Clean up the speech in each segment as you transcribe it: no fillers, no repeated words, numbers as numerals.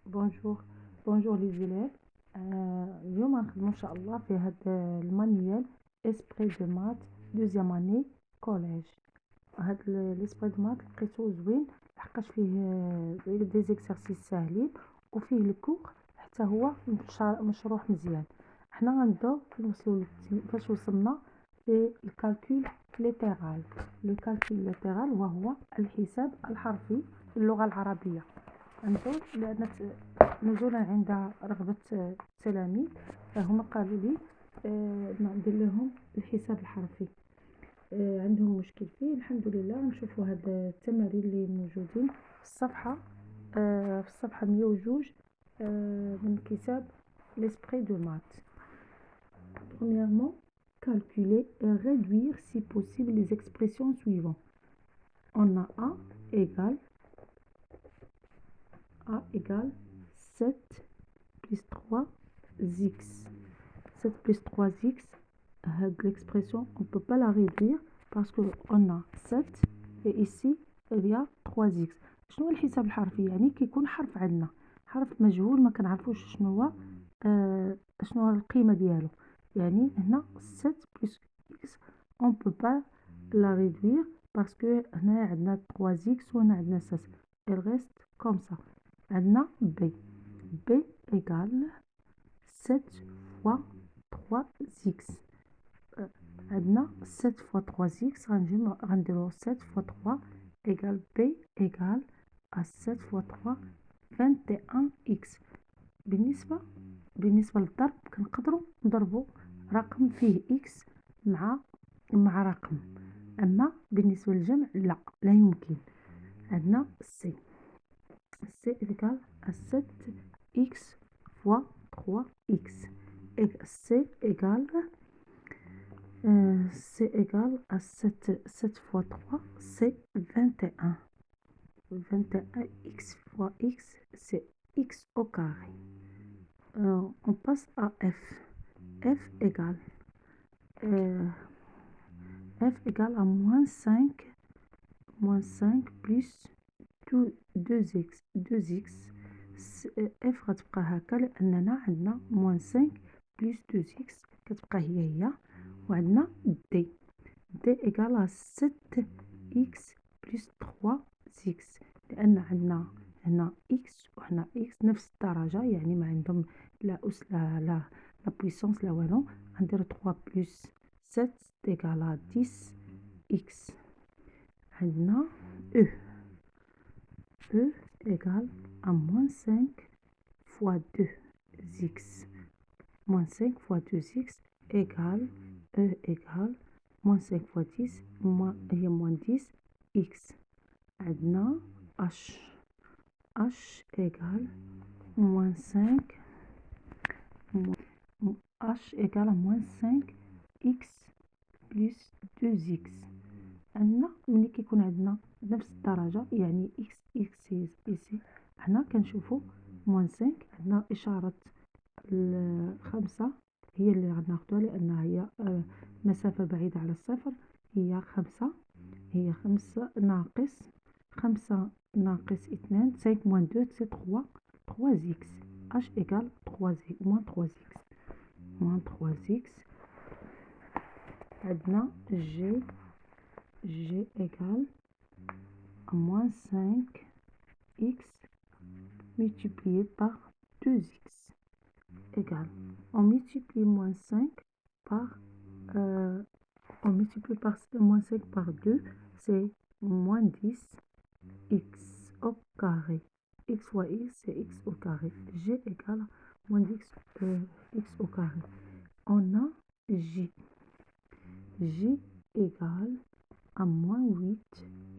بونجور بونجور لي زيليف. اليوم غنخدمو ان شاء الله في هاد المانيوال اسبري دو مات دوزيام اني كوليج. هاد لاسبري دو مات لقيتو زوين لحقاش فيه دي زيكسارسيس ساهلين وفيه الكور حتى هو مشروح مزيان. حنا غنبداو فاش وصلنا في الكالكول ليترال. لو كالكول ليترال وهو الحساب الحرفي في اللغة العربية. انظر لأن نزولا عند رغبة التلاميذ فهم قالوا لي ندير لهم الحساب الحرفي. عندهم مشكل فيه. الحمد لله نشوفوا هاد التمارين اللي موجودين في الصفحة 102 من كتاب l'esprit de maths. Premièrement, calculer et réduire si possible les expressions suivantes. On a A égale 7 plus 3x. 7 plus 3x, l'expression, on ne peut pas la réduire parce qu'on a 7 et ici il y a 3x. شنو الحساب الحرفي؟ يعني كيكون حرف عندنا حرف مجهول ما كنعرفوش شنو هو القيمة ديالو. يعني هنا 7 plus x on ne peut pas la réduire parce que هنا عندنا 3x وهنا عندنا 7. il reste comme ça. عندنا b égale 7 fois 3x. عندنا 7 fois 3x غنديرو 7 fois 3 égale b égale à 7 fois 3 21x. بالنسبة للضرب كنقدروا نضربوا رقم فيه x مع رقم، أما بالنسبة للجمع لا يمكن. عندنا c égale à 7x fois 3x. Et c égale à 7 fois 3, c'est 21. 21x fois x, c'est x au carré. On passe à f. F égale à moins 5 plus 2x. f غتبقى هكا لأننا عندنا moins 5 plus 2x كتبقى هي وعندنا d égale à 7x plus 3x لأن عندنا هنا x وهنا x نفس الدرجة، يعني ما عندهم لا أس لا بويسونس لا والو. غندير 3 plus 7 égale à 10x. عندنا e égale à moins 5 fois 2x. Moins 5 fois 2x égale moins 5 fois 10 moins 10x. عندنا h égale moins 5 à moins 5x plus 2x. عندنا ملي كيكون عندنا نفس الدرجة يعني x ici حنا كنشوفو moins 5 عندنا إشارة الخمسة هي اللي غناخدوها لأنها هي مسافة بعيدة على الصفر. هي 5 ناقص 5 ناقص 2 5 moins 2 c'est 3x. h égale moins 3x. عندنا g égale à moins 5x multiplié par 2x égale, on multiplie moins 5 par moins 5 par 2, c'est moins 10x au carré. X fois x, c'est x au carré. G égale moins 10 x au carré. On a J. J égale à moins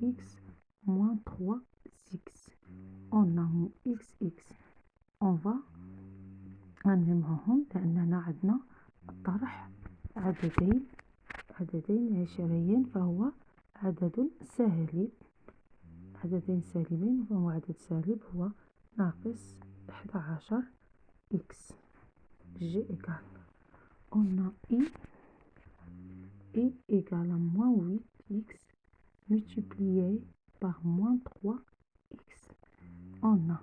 8x moins 3x. On a xx. On va نجمعهم لأننا عندنا الطرح عددين عشريين فهو عدد سالب. عددين سالبين فهو عدد سالب هو ناقص 11 x. G égale on a I égale à moins 8x multiplié par moins 3x. On a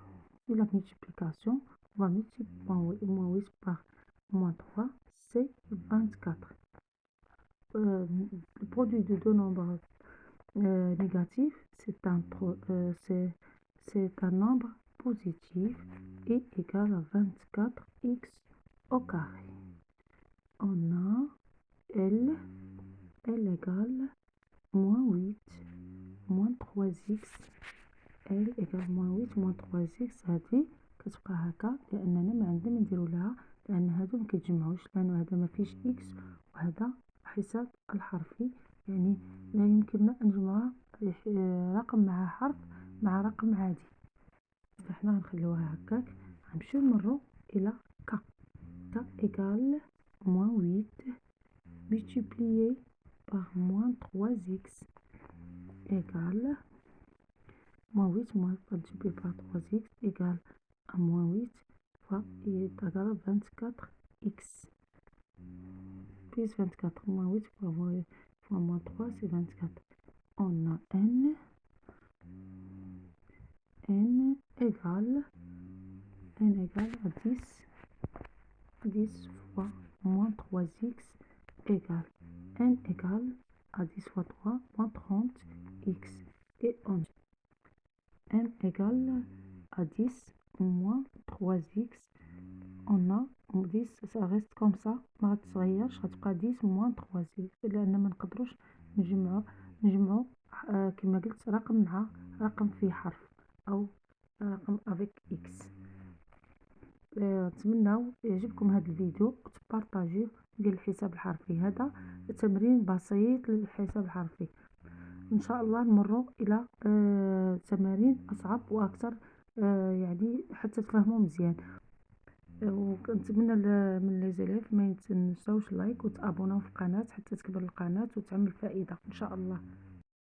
et la multiplication, on va multiplier moins 8 par moins 3, c'est 24. Le produit de deux nombres négatifs, c'est un nombre positif et égal à 24x au carré. On a L égale moins 8 moins 3x. L égale moins 8 moins 3x. هذه كتبقى هكا لأننا ما عندنا ما نديرو لها، لأن هادو مكيتجمعوش، لأن هذا مفيش إكس وهذا حساب الحرفي، يعني لا يمكننا أن نجمع رقم مع حرف مع رقم عادي. فاحنا غنخليوها هكاك. غنمشيو نمرو إلى ك. ك égale moins 8 multiplié par moins 3x égale moins 8 multiplié par 3x égale à moins 8 fois est égal à 24x. Plus 24, moins 8 fois moins 3, c'est 24. On a n égale à 10 fois moins 3x égale n égale à 10 fois 3 moins 30x. Et on n égale à 10 moins 3x. On a 10 ça reste comme ça ما غتتغيرش، غتبقى 10 moins 3x لأن ما نقدروش نجمعو كما قلت رقم مع رقم فيه حرف أو رقم افيك x. نتمنى يعجبكم هذا الفيديو وتبارطاجيوه ديال الحساب الحرفي. هذا تمرين بسيط للحساب الحرفي. ان شاء الله نمروا الى تمارين اصعب واكثر، يعني حتى تفهموا مزيان. وكنتمنى من لي زيليف ما ينساوش لايك وتابوناو في القناه حتى تكبر القناه وتعمل فائده ان شاء الله.